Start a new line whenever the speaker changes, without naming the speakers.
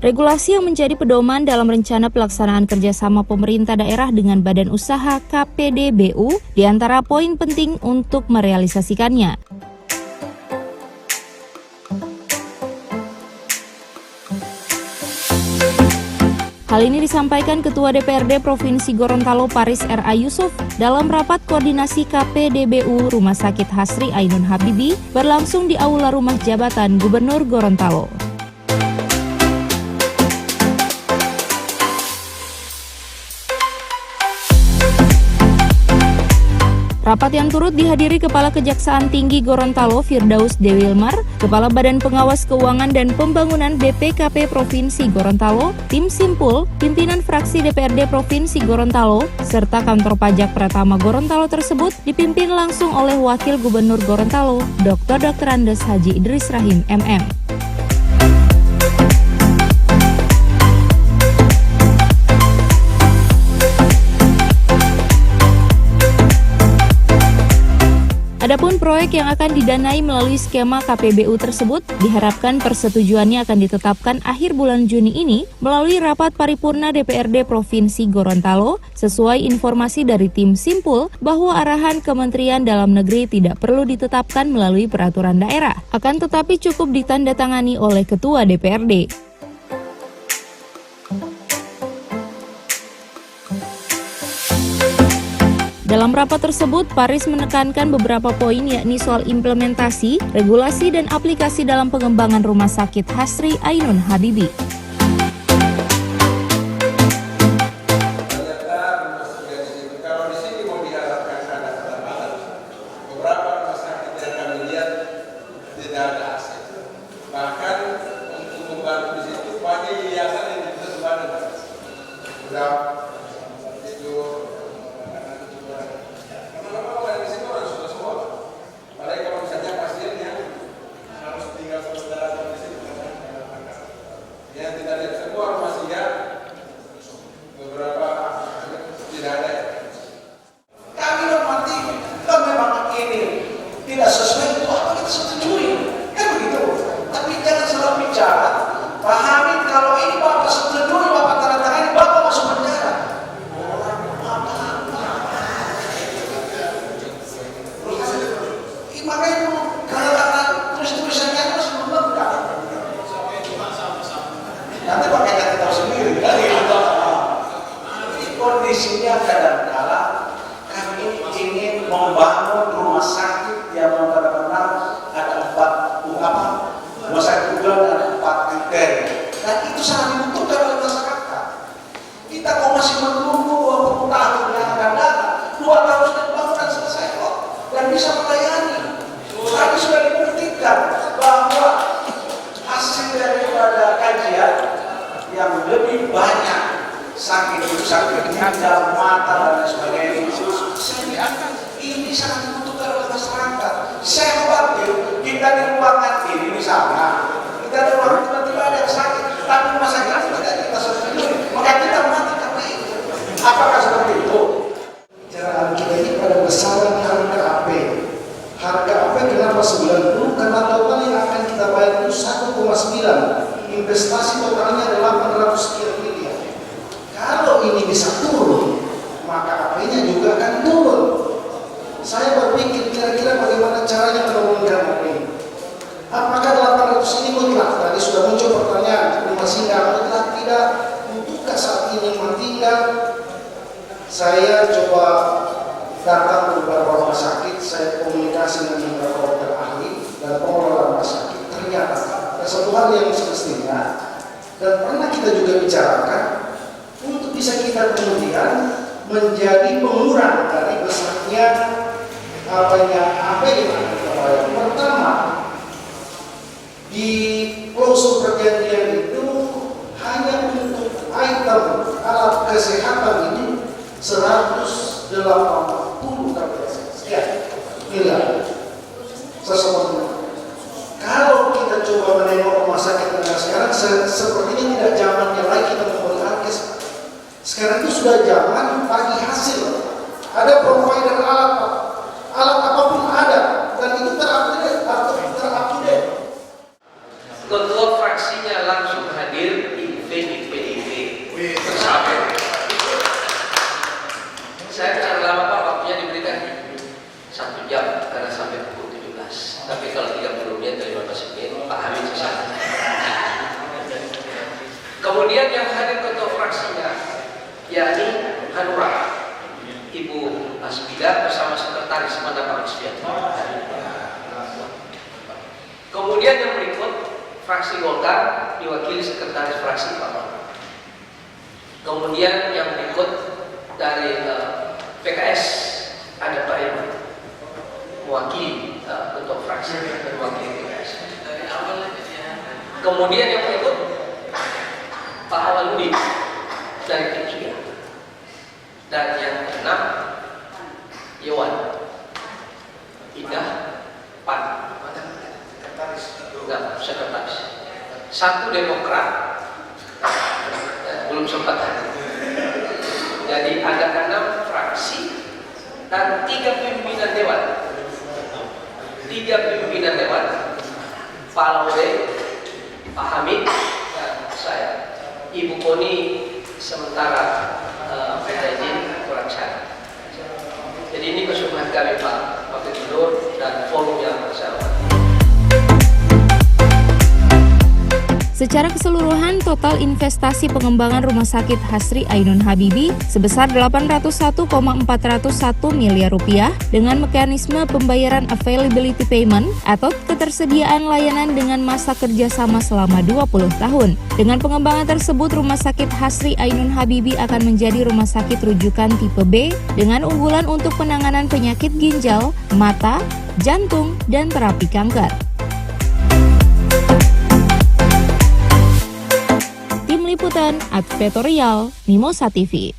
Regulasi yang menjadi pedoman dalam rencana pelaksanaan kerjasama pemerintah daerah dengan Badan Usaha KPDBU di antara poin penting untuk merealisasikannya. Hal ini disampaikan Ketua DPRD Provinsi Gorontalo Paris R.A. Yusuf dalam rapat koordinasi KPDBU Rumah Sakit Hasri Ainun Habibie berlangsung di Aula Rumah Jabatan Gubernur Gorontalo. Rapat yang turut dihadiri Kepala Kejaksaan Tinggi Gorontalo Firdaus Dewilmar, Kepala Badan Pengawas Keuangan dan Pembangunan BPKP Provinsi Gorontalo, Tim Simpul, pimpinan fraksi DPRD Provinsi Gorontalo, serta kantor pajak Pratama Gorontalo tersebut dipimpin langsung oleh Wakil Gubernur Gorontalo, Dr. Andes Haji Idris Rahim MM. Adapun proyek yang akan didanai melalui skema KPBU tersebut diharapkan persetujuannya akan ditetapkan akhir bulan Juni ini melalui rapat paripurna DPRD Provinsi Gorontalo sesuai informasi dari tim Simpul bahwa arahan Kementerian Dalam Negeri tidak perlu ditetapkan melalui peraturan daerah, akan tetapi cukup ditandatangani oleh Ketua DPRD. Dalam rapat tersebut, Paris menekankan beberapa poin yakni soal implementasi, regulasi, dan aplikasi dalam pengembangan Rumah Sakit Hasri Ainun Habibie.
Kalau di sini mau diharapkan ada tambahan, beberapa rumah sakit yang kami lihat tidak ada aset. Bahkan untuk membantu di situ banyak yayasan yang bisa membantu. Sudah itu.
Tidak sesuai itu apa kita setujui, kan begitu. Tapi jangan selalu bicara, pahami kalau ini bapak setujui, bapak tanda tangan, bapak masuk penjara. Makanya kalau kata tulis-tulisannya harus membengkak. Nanti pakai kata tahu sendiri, kan gitu. Kondisinya kadang-kala kami ingin membangun rumah sakit yang benar-benar ada 4 rumah sakit unggulan ada 4 kriteria, dan itu sangat dibutuhkan oleh masyarakat. Kita kok masih menunggu 20 tahun yang akan datang, 2 tahun sudah bangunan selesai kok dan bisa melayani. Kami sudah dibuktikan bahwa hasil daripada kajian yang lebih banyak sakit itu sakit ginjal, mata dan lain sebagainya. Ini sangat dibutuhkan oleh masyarakat. Saya khawatir kita di ruangan ini misalnya, kita di ruangan tiba-tiba ada yang sakit, tapi rumah sakit itu tidak kita setujui, maka kita mati karena itu. Apakah seperti itu? Cara kita ini pada besaran harga AP. Harga AP kenapa 90? Karena total yang akan kita bayar itu 1,9. Investasi totalnya adalah 800 sekian miliar. Kalau ini bisa turun, maka AP-nya juga akan turun. Saya berpikir kira-kira bagaimana caranya menurunkan ini. Apakah 800 ini mutlak? Tadi sudah muncul pertanyaan, rumah singgah mutlak tidak? Butuhkah saat ini rumah tinggal? Saya coba datang ke beberapa rumah sakit, saya komunikasi dengan beberapa dokter ahli dan pengelola rumah sakit. Ternyata ada satu hal yang semestinya dan pernah kita juga bicarakan untuk bisa kita kemudian menjadi pengurang dari besarnya apa yang pertama di klausul perjanjian itu hanya untuk item alat kesehatan ini 180 sekian miliar sesuatu. Kalau kita coba menengok rumah sakit negara sekarang sepertinya tidak zamannya lagi kita membeli alkes. Sekarang itu sudah zaman bagi hasil. Ada provider alat apapun ada dan itu terupdate atau terupdate.
Ketua fraksinya langsung hadir Kemudian yang hadir ketua fraksinya yakni Hanura Ibu Asbida bersama sekretaris Mandapa Kusbianto. Kemudian yang berikut fraksi Golkar diwakili sekretaris fraksi Pak Mahfud. Kemudian yang berikut dari PKS ada Pak Iman mewakili ketua fraksi dan wakil PKS. Kemudian yang berikut Pak Awaludin dari P3. Dan yang keenam Iwan Indah PAN. Sekretaris. Satu Demokrat belum sempat hadir. Jadi ada 6 fraksi dan 3 pimpinan dewan. 3 pimpinan dewan, Pak Laude, Pak Hamid, dan saya. Ibu Koni sementara izin kurang sehat. Jadi ini kesulitan kami Pak Wakil Gubernur dan forum yang bersama.
Secara keseluruhan, total investasi pengembangan Rumah Sakit Hasri Ainun Habibie sebesar 801,401 miliar rupiah dengan mekanisme pembayaran availability payment atau ketersediaan layanan dengan masa kerjasama selama 20 tahun. Dengan pengembangan tersebut, Rumah Sakit Hasri Ainun Habibie akan menjadi rumah sakit rujukan tipe B dengan unggulan untuk penanganan penyakit ginjal, mata, jantung, dan terapi kanker. Liputan Advertorial Mimosa TV.